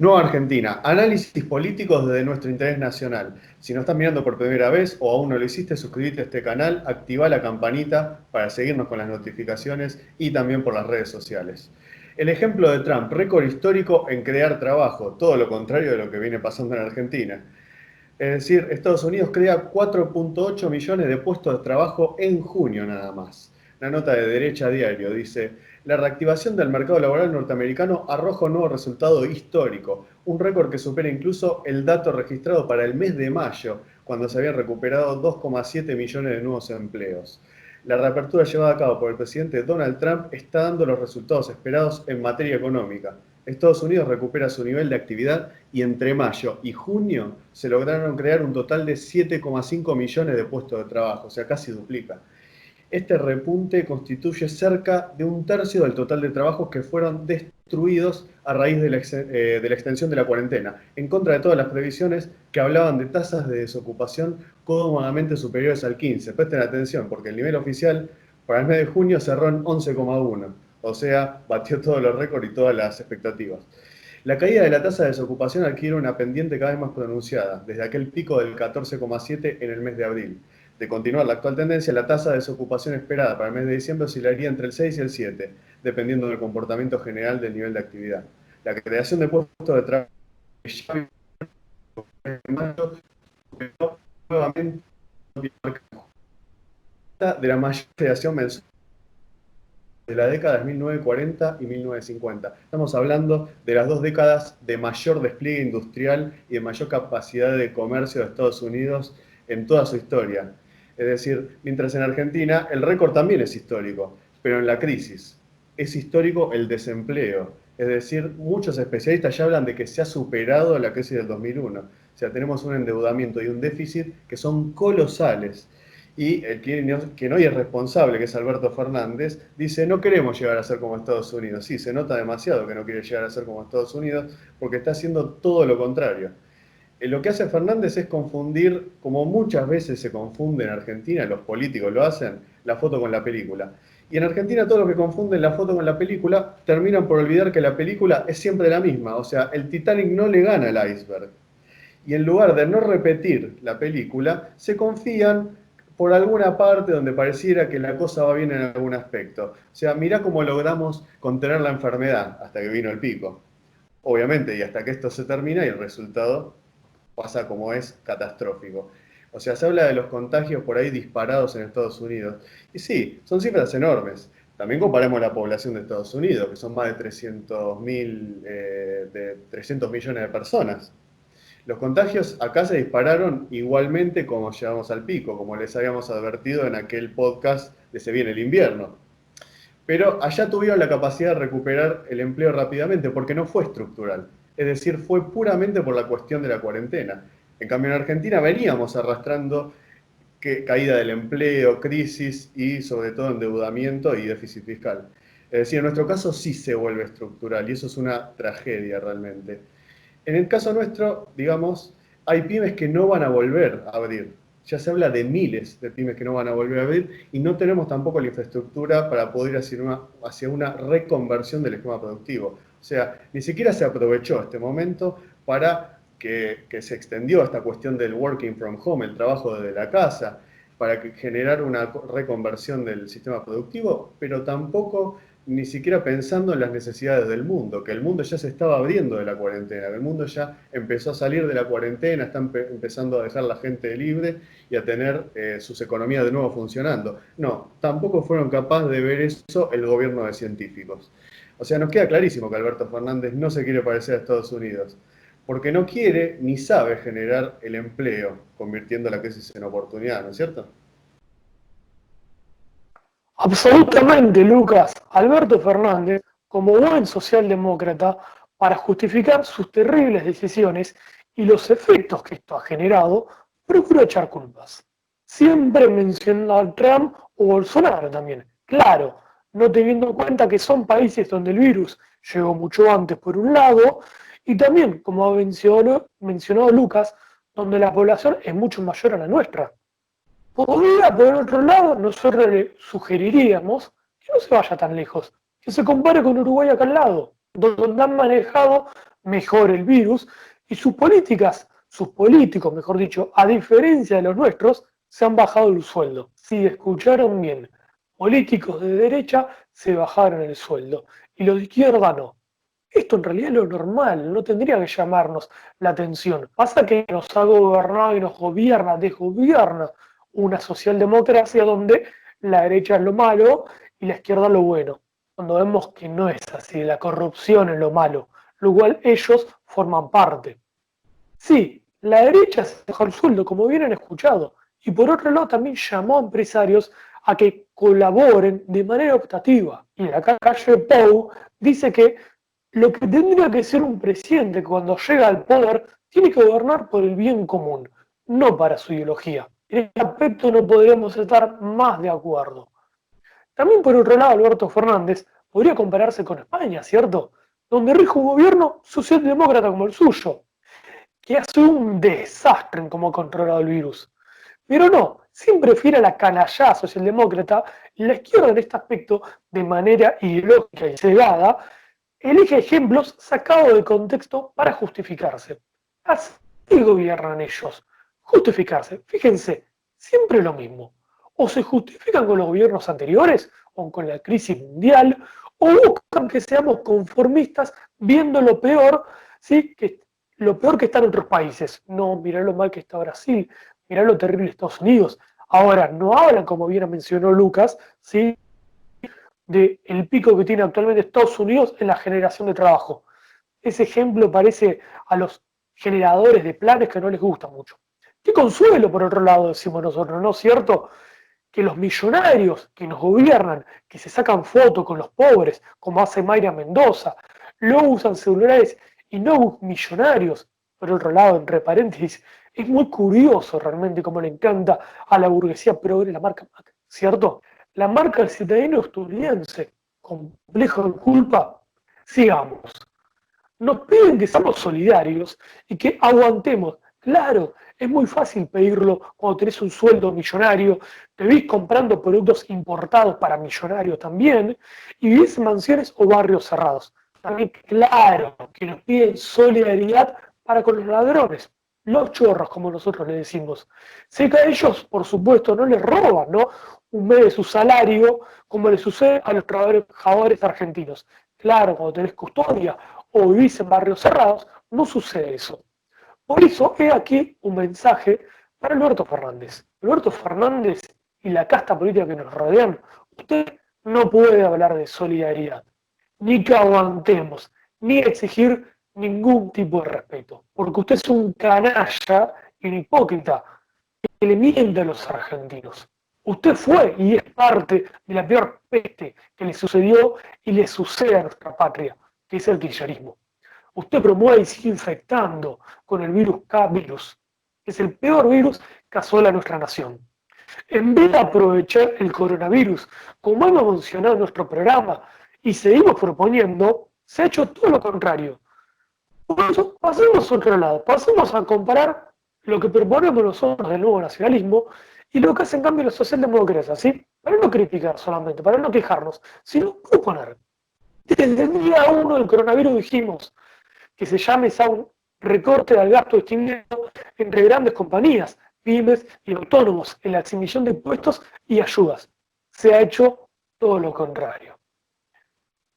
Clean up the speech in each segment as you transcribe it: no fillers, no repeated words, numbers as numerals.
Nueva Argentina, análisis políticos desde nuestro interés nacional. Si nos estás mirando por primera vez o aún no lo hiciste, suscríbete a este canal, activa la campanita para seguirnos con las notificaciones y también por las redes sociales. El ejemplo de Trump, récord histórico en crear trabajo, todo lo contrario de lo que viene pasando en Argentina. Es decir, Estados Unidos crea 4.8 millones de puestos de trabajo en junio nada más. Una nota de Derecha Diario dice, la reactivación del mercado laboral norteamericano arroja un nuevo resultado histórico, un récord que supera incluso el dato registrado para el mes de mayo, cuando se habían recuperado 2,7 millones de nuevos empleos. La reapertura llevada a cabo por el presidente Donald Trump está dando los resultados esperados en materia económica. Estados Unidos recupera su nivel de actividad y entre mayo y junio se lograron crear un total de 7,5 millones de puestos de trabajo, o sea, casi duplica. Este repunte constituye cerca de un tercio del total de trabajos que fueron destruidos a raíz de la extensión de la cuarentena, en contra de todas las previsiones que hablaban de tasas de desocupación cómodamente superiores al 15%. Presten atención, porque el nivel oficial para el mes de junio cerró en 11,1%, o sea, batió todos los récords y todas las expectativas. La caída de la tasa de desocupación adquiere una pendiente cada vez más pronunciada, desde aquel pico del 14,7% en el mes de abril. De continuar la actual tendencia, la tasa de desocupación esperada para el mes de diciembre oscilaría entre el 6 y el 7, dependiendo del comportamiento general del nivel de actividad. La creación de puestos de trabajo nuevamente de la mayor creación mensual de la década de 1940 y 1950. Estamos hablando de las dos décadas de mayor despliegue industrial y de mayor capacidad de comercio de Estados Unidos en toda su historia. Es decir, mientras en Argentina el récord también es histórico, pero en la crisis es histórico el desempleo. Es decir, muchos especialistas ya hablan de que se ha superado la crisis del 2001. O sea, tenemos un endeudamiento y un déficit que son colosales. Y el quien hoy es responsable, que es Alberto Fernández, dice, no queremos llegar a ser como Estados Unidos. Sí, se nota demasiado que no quiere llegar a ser como Estados Unidos porque está haciendo todo lo contrario. Lo que hace Fernández es confundir, como muchas veces se confunde en Argentina, los políticos lo hacen, la foto con la película. Y en Argentina todos los que confunden la foto con la película terminan por olvidar que la película es siempre la misma. O sea, el Titanic no le gana al iceberg. Y en lugar de no repetir la película, se confían por alguna parte donde pareciera que la cosa va bien en algún aspecto. O sea, mirá cómo logramos contener la enfermedad hasta que vino el pico. Obviamente, y hasta que esto se termina y el resultado pasa como es catastrófico. O sea, se habla de los contagios por ahí disparados en Estados Unidos. Y sí, son cifras enormes. También comparemos la población de Estados Unidos, que son más de 300 millones de personas. Los contagios acá se dispararon igualmente como llegamos al pico, como les habíamos advertido en aquel podcast de Se viene el invierno. Pero allá tuvieron la capacidad de recuperar el empleo rápidamente porque no fue estructural. Es decir, fue puramente por la cuestión de la cuarentena. En cambio, en Argentina veníamos arrastrando caída del empleo, crisis y sobre todo endeudamiento y déficit fiscal. Es decir, en nuestro caso sí se vuelve estructural y eso es una tragedia realmente. En el caso nuestro, digamos, hay pymes que no van a volver a abrir. Ya se habla de miles de pymes que no van a volver a abrir y no tenemos tampoco la infraestructura para poder ir hacia una reconversión del esquema productivo. O sea, ni siquiera se aprovechó este momento para que se extendió esta cuestión del working from home, el trabajo desde la casa, para generar una reconversión del sistema productivo, pero tampoco ni siquiera pensando en las necesidades del mundo, que el mundo ya se estaba abriendo de la cuarentena, que el mundo ya empezó a salir de la cuarentena, está empezando a dejar la gente libre y a tener sus economías de nuevo funcionando. No, tampoco fueron capaces de ver eso el gobierno de científicos. O sea, nos queda clarísimo que Alberto Fernández no se quiere parecer a Estados Unidos, porque no quiere ni sabe generar el empleo, convirtiendo la crisis en oportunidad, ¿no es cierto? Absolutamente, Lucas. Alberto Fernández, como buen socialdemócrata, para justificar sus terribles decisiones y los efectos que esto ha generado, procuró echar culpas. Siempre mencionando a Trump o Bolsonaro también. Claro, no teniendo en cuenta que son países donde el virus llegó mucho antes por un lado, y también, como ha mencionado Lucas, donde la población es mucho mayor a la nuestra. Podría, por otro lado, nosotros le sugeriríamos que no se vaya tan lejos, que se compare con Uruguay acá al lado, donde han manejado mejor el virus y sus políticos, mejor dicho, a diferencia de los nuestros, se han bajado el sueldo. Si escucharon bien, políticos de derecha se bajaron el sueldo y los de izquierda no. Esto en realidad es lo normal, no tendría que llamarnos la atención. Pasa que nos ha gobernado y nos gobierna, desgobierna una socialdemocracia donde la derecha es lo malo y la izquierda lo bueno. Cuando vemos que no es así, la corrupción es lo malo, lo cual ellos forman parte. Sí, la derecha se dejó el sueldo, como bien han escuchado, y por otro lado también llamó a empresarios a que colaboren de manera optativa. Y la calle Pou dice que lo que tendría que ser un presidente cuando llega al poder tiene que gobernar por el bien común, no para su ideología. En este aspecto no podríamos estar más de acuerdo. También por otro lado, Alberto Fernández podría compararse con España, ¿cierto? Donde rige un gobierno socialdemócrata como el suyo, que hace un desastre en cómo ha controlado el virus. Pero no, siempre fiel a la canallada socialdemócrata, la izquierda en este aspecto, de manera ideológica y cegada, elige ejemplos sacados de contexto para justificarse. Así gobiernan ellos. Justificarse. Fíjense, siempre lo mismo. O se justifican con los gobiernos anteriores, o con la crisis mundial, o buscan que seamos conformistas viendo lo peor, ¿sí? Lo peor que está en otros países. No, mirá lo mal que está Brasil, mirá lo terrible de Estados Unidos. Ahora, no hablan, como bien mencionó Lucas, ¿sí? Del pico que tiene actualmente Estados Unidos en la generación de trabajo. Ese ejemplo parece a los generadores de planes que no les gusta mucho. Qué consuelo, por otro lado, decimos nosotros, ¿no es cierto? Que los millonarios que nos gobiernan, que se sacan fotos con los pobres, como hace Mayra Mendoza, luego usan celulares y no millonarios. Por otro lado, entre paréntesis, es muy curioso realmente cómo le encanta a la burguesía progre la marca Mac, ¿cierto? La marca del ciudadano estadounidense, complejo de culpa, sigamos. Nos piden que seamos solidarios y que aguantemos. Claro, es muy fácil pedirlo cuando tenés un sueldo millonario, te vivís comprando productos importados para millonarios también, y vivís en mansiones o barrios cerrados. También claro que nos piden solidaridad para con los ladrones, los chorros, como nosotros le decimos. Sé que a ellos, por supuesto, no les roban, ¿no? Un mes de su salario, como le sucede a los trabajadores argentinos. Claro, cuando tenés custodia o vivís en barrios cerrados, no sucede eso. Por eso, he aquí un mensaje para Alberto Fernández. Alberto Fernández y la casta política que nos rodean, usted no puede hablar de solidaridad, ni que aguantemos, ni exigir ningún tipo de respeto, porque usted es un canalla y un hipócrita que le miente a los argentinos. Usted fue y es parte de la peor peste que le sucedió y le sucede a nuestra patria, que es el kirchnerismo. Usted promueve y sigue infectando con el virus K-virus, que es el peor virus que asola a nuestra nación. En vez de aprovechar el coronavirus, como hemos mencionado en nuestro programa y seguimos proponiendo, se ha hecho todo lo contrario. Por eso, pasemos a otro lado, pasemos a comparar lo que proponemos nosotros del nuevo nacionalismo y lo que hacen en cambio los socialdemócratas, ¿sí? Para no criticar solamente, para no quejarnos, sino proponer. Desde el día 1 del coronavirus dijimos que se llame a un recorte del gasto destinado entre grandes compañías, pymes y autónomos en la exhibición de impuestos y ayudas. Se ha hecho todo lo contrario.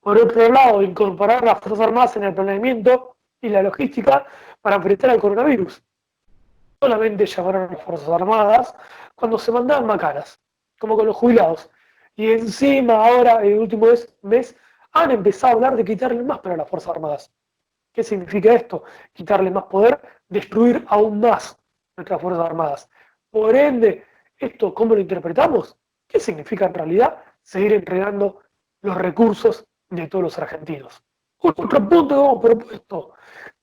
Por otro lado, incorporar las Fuerzas Armadas en el planeamiento y la logística para enfrentar al coronavirus. Solamente llamaron a las Fuerzas Armadas cuando se mandaban macanas, como con los jubilados. Y encima ahora, el último mes, han empezado a hablar de quitarle más para las Fuerzas Armadas. ¿Qué significa esto? Quitarle más poder, destruir aún más nuestras Fuerzas Armadas. Por ende, ¿esto cómo lo interpretamos? ¿Qué significa en realidad seguir entregando los recursos de todos los argentinos? Otro punto que hemos propuesto,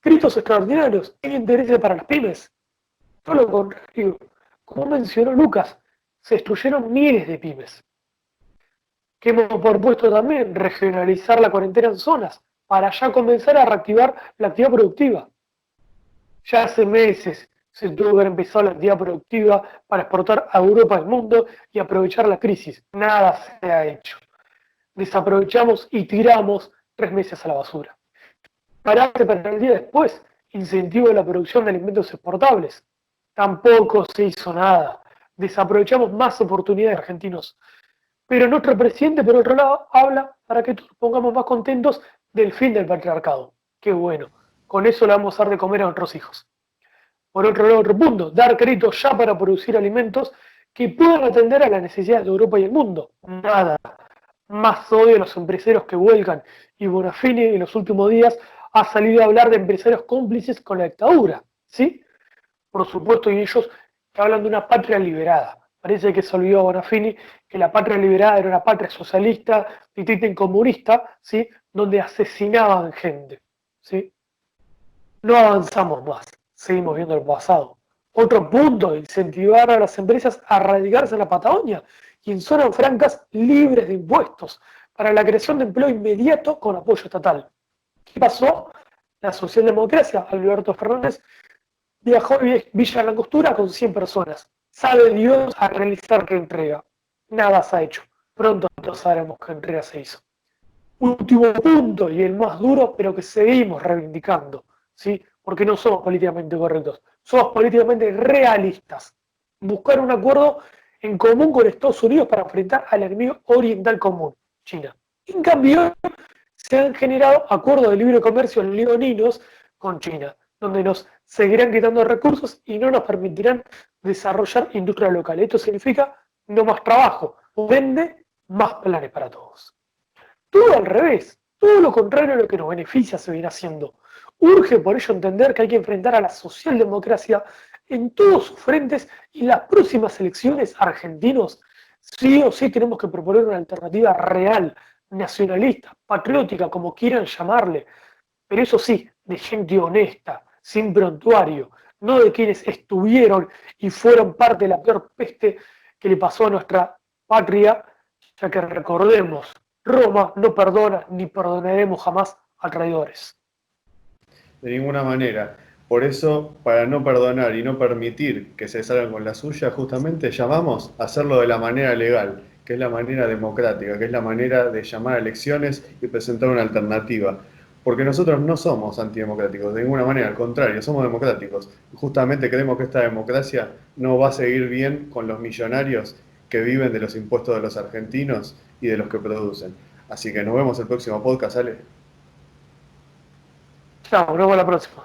créditos extraordinarios, ¿qué interés para las pymes? Todo lo contrario, como mencionó Lucas, se destruyeron miles de pymes. Que hemos propuesto también regionalizar la cuarentena en zonas para ya comenzar a reactivar la actividad productiva. Ya hace meses se tuvo que haber empezado la actividad productiva para exportar a Europa al mundo y aprovechar la crisis. Nada se ha hecho. Desaprovechamos y tiramos 3 meses a la basura. parate para el día después, incentivo de la producción de alimentos exportables. Tampoco se hizo nada. Desaprovechamos más oportunidades argentinos. Pero nuestro presidente, por otro lado, habla para que todos pongamos más contentos del fin del patriarcado. Qué bueno. Con eso le vamos a dar de comer a nuestros hijos. Por otro lado, otro punto, dar créditos ya para producir alimentos que puedan atender a las necesidades de Europa y el mundo. Nada. Más odio a los empresarios que vuelcan. Y Bonafini en los últimos días ha salido a hablar de empresarios cómplices con la dictadura. ¿Sí? Por supuesto, y ellos hablan de una patria liberada. Parece que se olvidó Bonafini que la patria liberada era una patria socialista, y comunista, ¿sí? Donde asesinaban gente. ¿Sí? No avanzamos más, seguimos viendo el pasado. Otro punto, incentivar a las empresas a radicarse en la Patagonia y en zonas francas libres de impuestos para la creación de empleo inmediato con apoyo estatal. ¿Qué pasó? La socialdemocracia, Alberto Fernández, viajó a Villa Langostura con 100 personas. Sabe Dios a realizar qué entrega. Nada se ha hecho. Pronto todos sabremos qué entrega se hizo. Último punto, y el más duro, pero que seguimos reivindicando, ¿sí? Porque no somos políticamente correctos, somos políticamente realistas. Buscar un acuerdo en común con Estados Unidos para enfrentar al enemigo oriental común, China. En cambio, se han generado acuerdos de libre comercio leoninos con China, donde nos seguirán quitando recursos y no nos permitirán desarrollar industria local. Esto significa no más trabajo, vende más planes para todos. Todo al revés, todo lo contrario a lo que nos beneficia se viene haciendo. Urge por ello entender que hay que enfrentar a la socialdemocracia en todos sus frentes y en las próximas elecciones argentinos sí o sí tenemos que proponer una alternativa real, nacionalista, patriótica, como quieran llamarle, pero eso sí, de gente honesta, sin prontuario, no de quienes estuvieron y fueron parte de la peor peste que le pasó a nuestra patria, ya que recordemos, Roma no perdona ni perdonaremos jamás a traidores. De ninguna manera. Por eso, para no perdonar y no permitir que se salgan con la suya, justamente llamamos a hacerlo de la manera legal, que es la manera democrática, que es la manera de llamar a elecciones y presentar una alternativa. Porque nosotros no somos antidemocráticos, de ninguna manera, al contrario, somos democráticos. Justamente creemos que esta democracia no va a seguir bien con los millonarios que viven de los impuestos de los argentinos y de los que producen. Así que nos vemos el próximo podcast, ¿sale? Chao, nos vemos la próxima.